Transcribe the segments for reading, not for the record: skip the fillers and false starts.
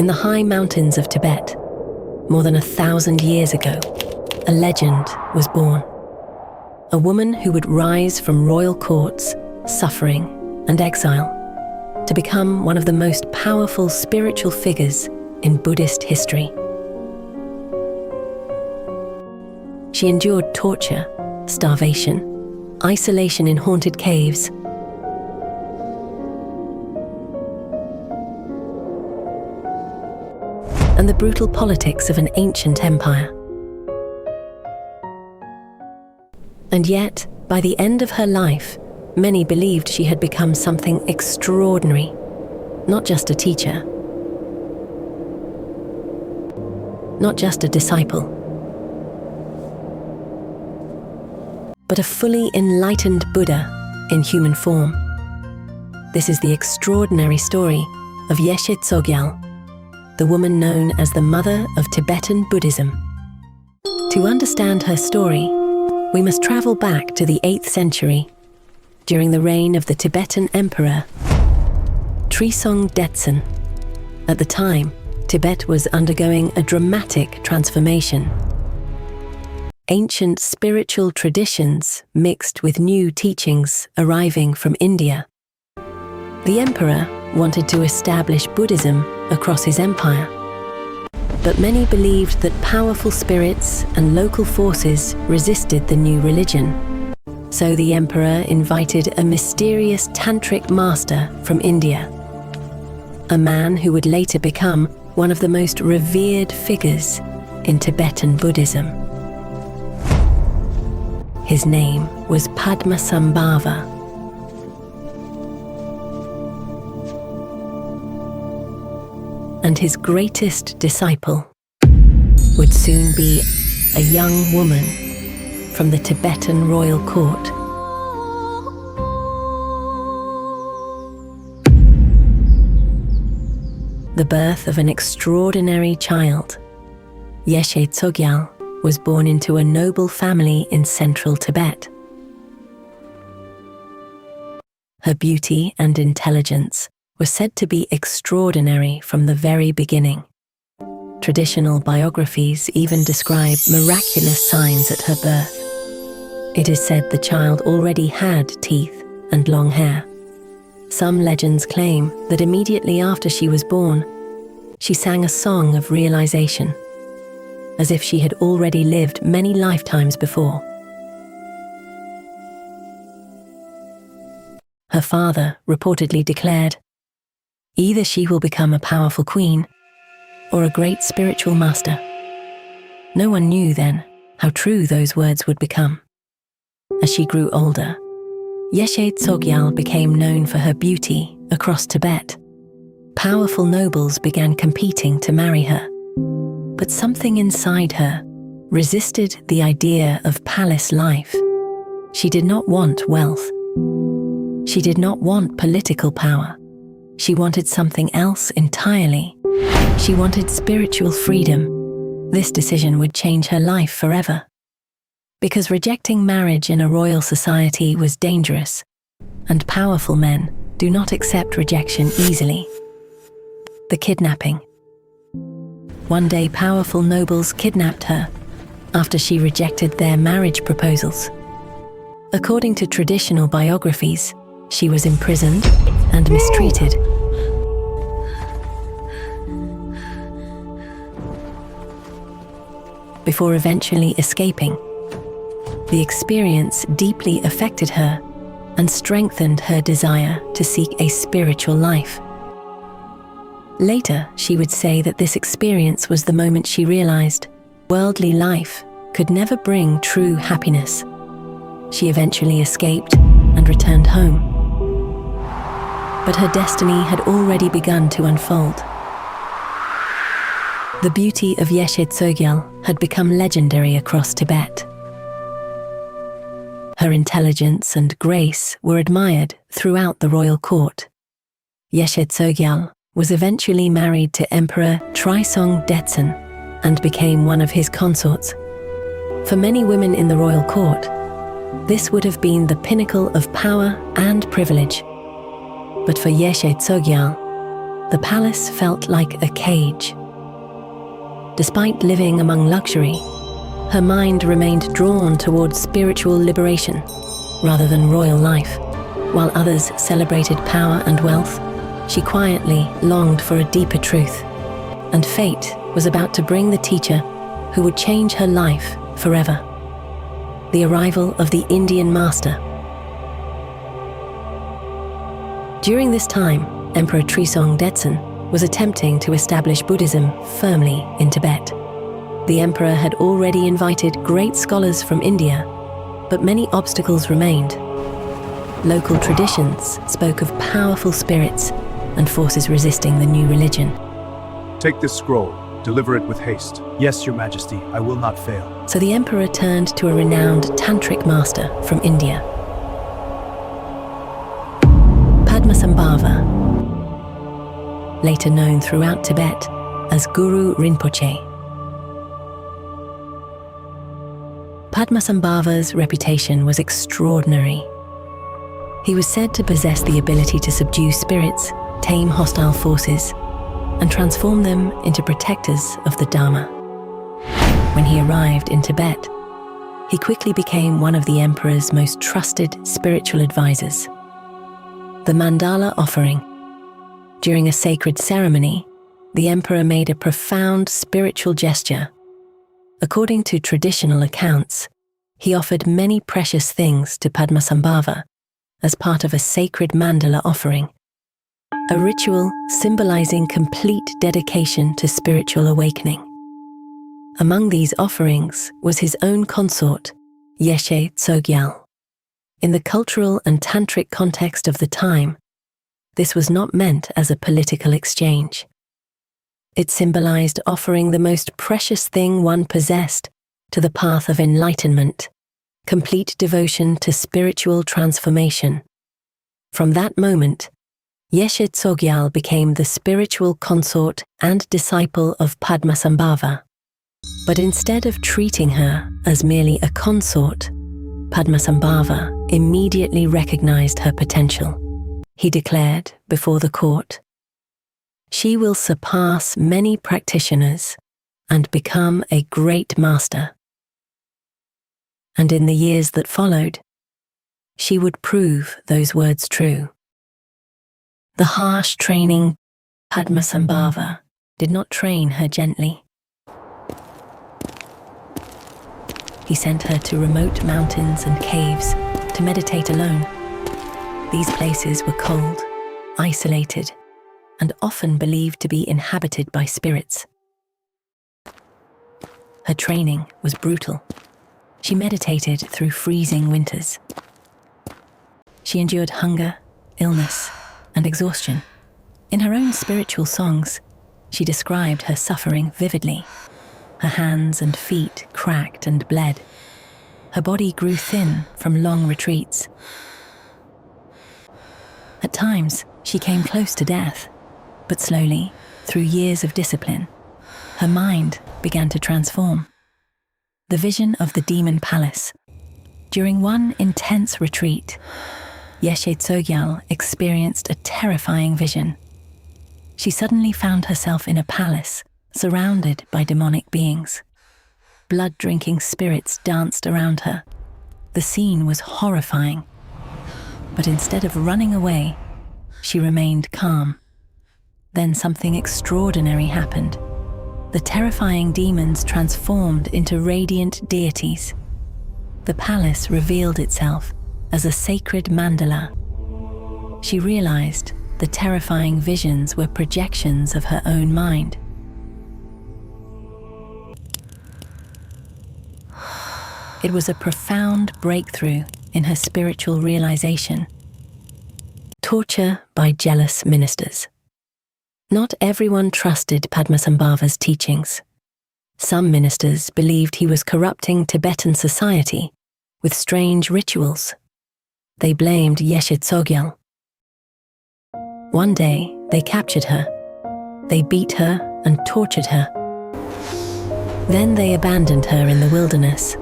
In the high mountains of Tibet, more than 1,000 years ago, a legend was born. A woman who would rise from royal courts, suffering, and exile to become one of the most powerful spiritual figures in Buddhist history. She endured torture, starvation, isolation in haunted caves, and the brutal politics of an ancient empire. And yet, by the end of her life, many believed she had become something extraordinary, not just a teacher, not just a disciple, but a fully enlightened Buddha in human form. This is the extraordinary story of Yeshe Tsogyal, the woman known as the mother of Tibetan Buddhism. To understand her story, we must travel back to the 8th century, during the reign of the Tibetan Emperor Trisong Detsen. At the time, Tibet was undergoing a dramatic transformation. Ancient spiritual traditions mixed with new teachings arriving from India. The emperor wanted to establish Buddhism across his empire, but many believed that powerful spirits and local forces resisted the new religion. So the emperor invited a mysterious tantric master from India, a man who would later become one of the most revered figures in Tibetan Buddhism. His name was Padmasambhava. And his greatest disciple would soon be a young woman from the Tibetan royal court. The birth of an extraordinary child, Yeshe Tsogyal was born into a noble family in central Tibet. Her beauty and intelligence were said to be extraordinary from the very beginning. Traditional biographies even describe miraculous signs at her birth. It is said the child already had teeth and long hair. Some legends claim that immediately after she was born, she sang a song of realization, as if she had already lived many lifetimes before. Her father reportedly declared, "Either she will become a powerful queen or a great spiritual master." No one knew then how true those words would become. As she grew older, Yeshe Tsogyal became known for her beauty across Tibet. Powerful nobles began competing to marry her. But something inside her resisted the idea of palace life. She did not want wealth. She did not want political power. She wanted something else entirely. She wanted spiritual freedom. This decision would change her life forever. Because rejecting marriage in a royal society was dangerous, and powerful men do not accept rejection easily. The kidnapping. One day, powerful nobles kidnapped her after she rejected their marriage proposals. According to traditional biographies, she was imprisoned and mistreated. Before eventually escaping, the experience deeply affected her and strengthened her desire to seek a spiritual life. Later, she would say that this experience was the moment she realized worldly life could never bring true happiness. She eventually escaped and returned home. But her destiny had already begun to unfold. The beauty of Yeshe Tsogyal had become legendary across Tibet. Her intelligence and grace were admired throughout the royal court. Yeshe Tsogyal was eventually married to Emperor Trisong Detsen and became one of his consorts. For many women in the royal court, this would have been the pinnacle of power and privilege. But for Yeshe Tsogyal, the palace felt like a cage. Despite living among luxury, her mind remained drawn towards spiritual liberation rather than royal life. While others celebrated power and wealth, she quietly longed for a deeper truth, and fate was about to bring the teacher who would change her life forever. The arrival of the Indian master. During this time, Emperor Trisong Detsen was attempting to establish Buddhism firmly in Tibet. The emperor had already invited great scholars from India, but many obstacles remained. Local traditions spoke of powerful spirits and forces resisting the new religion. Take this scroll, deliver it with haste. Yes, Your Majesty, I will not fail. So the emperor turned to a renowned tantric master from India. Padmasambhava, later known throughout Tibet as Guru Rinpoche. Padmasambhava's reputation was extraordinary. He was said to possess the ability to subdue spirits, tame hostile forces, and transform them into protectors of the Dharma. When he arrived in Tibet, he quickly became one of the emperor's most trusted spiritual advisors. The mandala offering. During a sacred ceremony, the emperor made a profound spiritual gesture. According to traditional accounts, he offered many precious things to Padmasambhava as part of a sacred mandala offering, a ritual symbolizing complete dedication to spiritual awakening. Among these offerings was his own consort, Yeshe Tsogyal. In the cultural and tantric context of the time, this was not meant as a political exchange. It symbolized offering the most precious thing one possessed to the path of enlightenment, complete devotion to spiritual transformation. From that moment, Yeshe Tsogyal became the spiritual consort and disciple of Padmasambhava. But instead of treating her as merely a consort, Padmasambhava immediately recognized her potential. He declared before the court, "She will surpass many practitioners and become a great master." And in the years that followed, she would prove those words true. The harsh training Padmasambhava did not train her gently. He sent her to remote mountains and caves to meditate alone. These places were cold, isolated, and often believed to be inhabited by spirits. Her training was brutal. She meditated through freezing winters. She endured hunger, illness, and exhaustion. In her own spiritual songs, she described her suffering vividly. Her hands and feet cracked and bled. Her body grew thin from long retreats. At times, she came close to death, but slowly, through years of discipline, her mind began to transform. The vision of the demon palace. During one intense retreat, Yeshe Tsogyal experienced a terrifying vision. She suddenly found herself in a palace surrounded by demonic beings. Blood-drinking spirits danced around her. The scene was horrifying. But instead of running away, she remained calm. Then something extraordinary happened. The terrifying demons transformed into radiant deities. The palace revealed itself as a sacred mandala. She realized the terrifying visions were projections of her own mind. It was a profound breakthrough in her spiritual realization. Torture by jealous ministers. Not everyone trusted Padmasambhava's teachings. Some ministers believed he was corrupting Tibetan society with strange rituals. They blamed Yeshe Tsogyal. One day, they captured her. They beat her and tortured her. Then they abandoned her in the wilderness.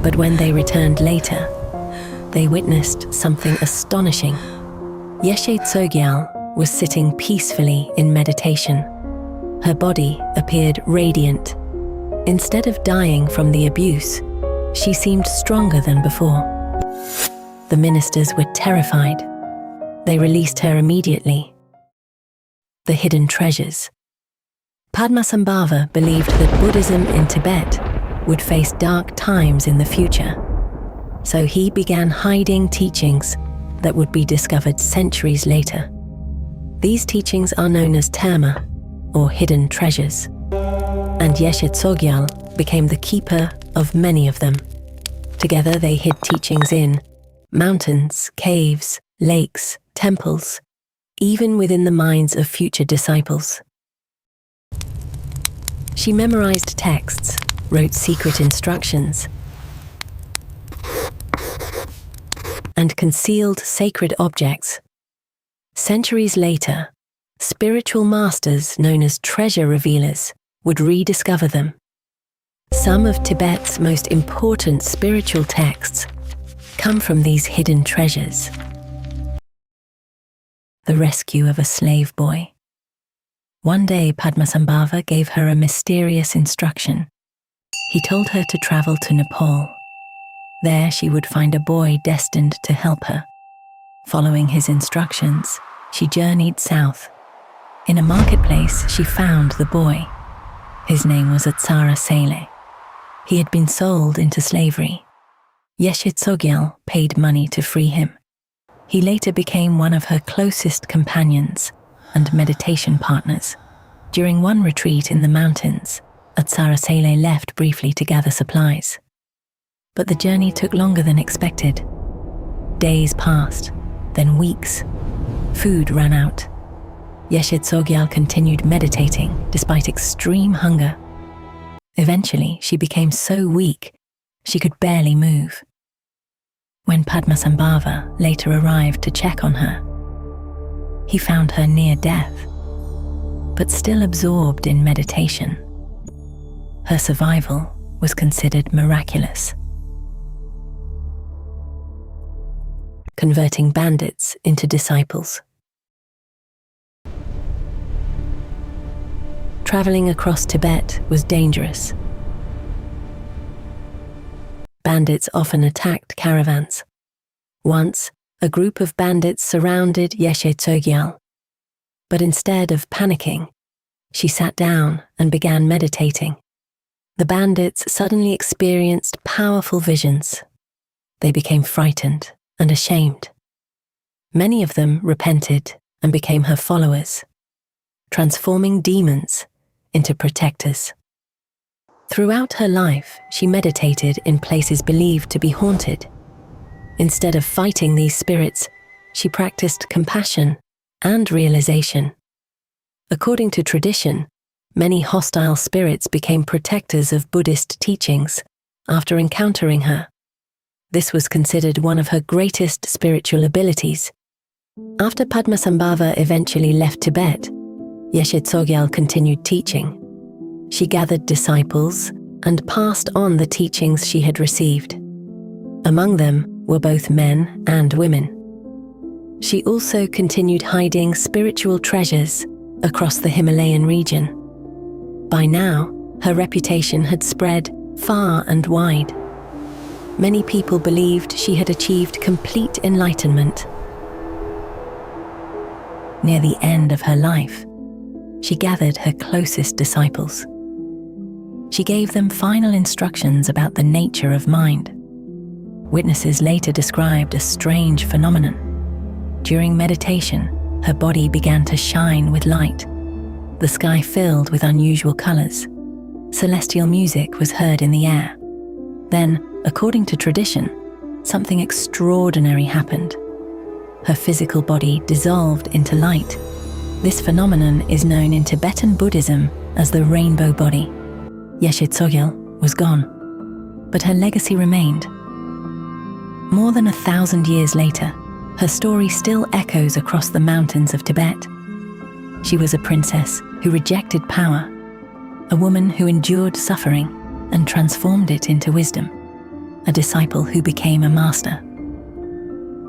But when they returned later, they witnessed something astonishing. Yeshe Tsogyal was sitting peacefully in meditation. Her body appeared radiant. Instead of dying from the abuse, she seemed stronger than before. The ministers were terrified. They released her immediately. The hidden treasures. Padmasambhava believed that Buddhism in Tibet would face dark times in the future, so he began hiding teachings that would be discovered centuries later. These teachings are known as terma, or hidden treasures, and Yeshe Tsogyal became the keeper of many of them. Together they hid teachings in mountains, caves, lakes, temples, even within the minds of future disciples. She memorized texts, wrote secret instructions, and concealed sacred objects. Centuries later, spiritual masters known as treasure revealers would rediscover them. Some of Tibet's most important spiritual texts come from these hidden treasures. The rescue of a slave boy. One day, Padmasambhava gave her a mysterious instruction. He told her to travel to Nepal. There she would find a boy destined to help her. Following his instructions, she journeyed south. In a marketplace, she found the boy. His name was Atsara Sele. He had been sold into slavery. Yeshe Tsogyal paid money to free him. He later became one of her closest companions and meditation partners. During one retreat in the mountains, Atsara Sele left briefly to gather supplies. But the journey took longer than expected. Days passed, then weeks. Food ran out. Yeshe Tsogyal continued meditating despite extreme hunger. Eventually, she became so weak, she could barely move. When Padmasambhava later arrived to check on her, he found her near death, but still absorbed in meditation. Her survival was considered miraculous. Converting bandits into disciples. Traveling across Tibet was dangerous. Bandits often attacked caravans. Once, a group of bandits surrounded Yeshe Tsogyal. But instead of panicking, she sat down and began meditating. The bandits suddenly experienced powerful visions. They became frightened and ashamed. Many of them repented and became her followers, transforming demons into protectors. Throughout her life, she meditated in places believed to be haunted. Instead of fighting these spirits, she practiced compassion and realization. According to tradition, many hostile spirits became protectors of Buddhist teachings after encountering her. This was considered one of her greatest spiritual abilities. After Padmasambhava eventually left Tibet, Yeshe Tsogyal continued teaching. She gathered disciples and passed on the teachings she had received. Among them were both men and women. She also continued hiding spiritual treasures across the Himalayan region. By now, her reputation had spread far and wide. Many people believed she had achieved complete enlightenment. Near the end of her life, she gathered her closest disciples. She gave them final instructions about the nature of mind. Witnesses later described a strange phenomenon. During meditation, her body began to shine with light. The sky filled with unusual colors. Celestial music was heard in the air. Then, according to tradition, something extraordinary happened. Her physical body dissolved into light. This phenomenon is known in Tibetan Buddhism as the rainbow body. Yeshe Tsogyal was gone, but her legacy remained. More than 1,000 years later, her story still echoes across the mountains of Tibet. She was a princess who rejected power, a woman who endured suffering and transformed it into wisdom, a disciple who became a master.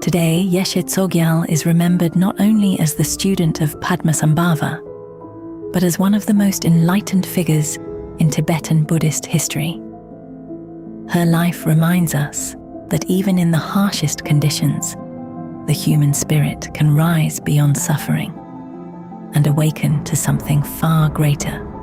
Today, Yeshe Tsogyal is remembered not only as the student of Padmasambhava, but as one of the most enlightened figures in Tibetan Buddhist history. Her life reminds us that even in the harshest conditions, the human spirit can rise beyond suffering and awaken to something far greater.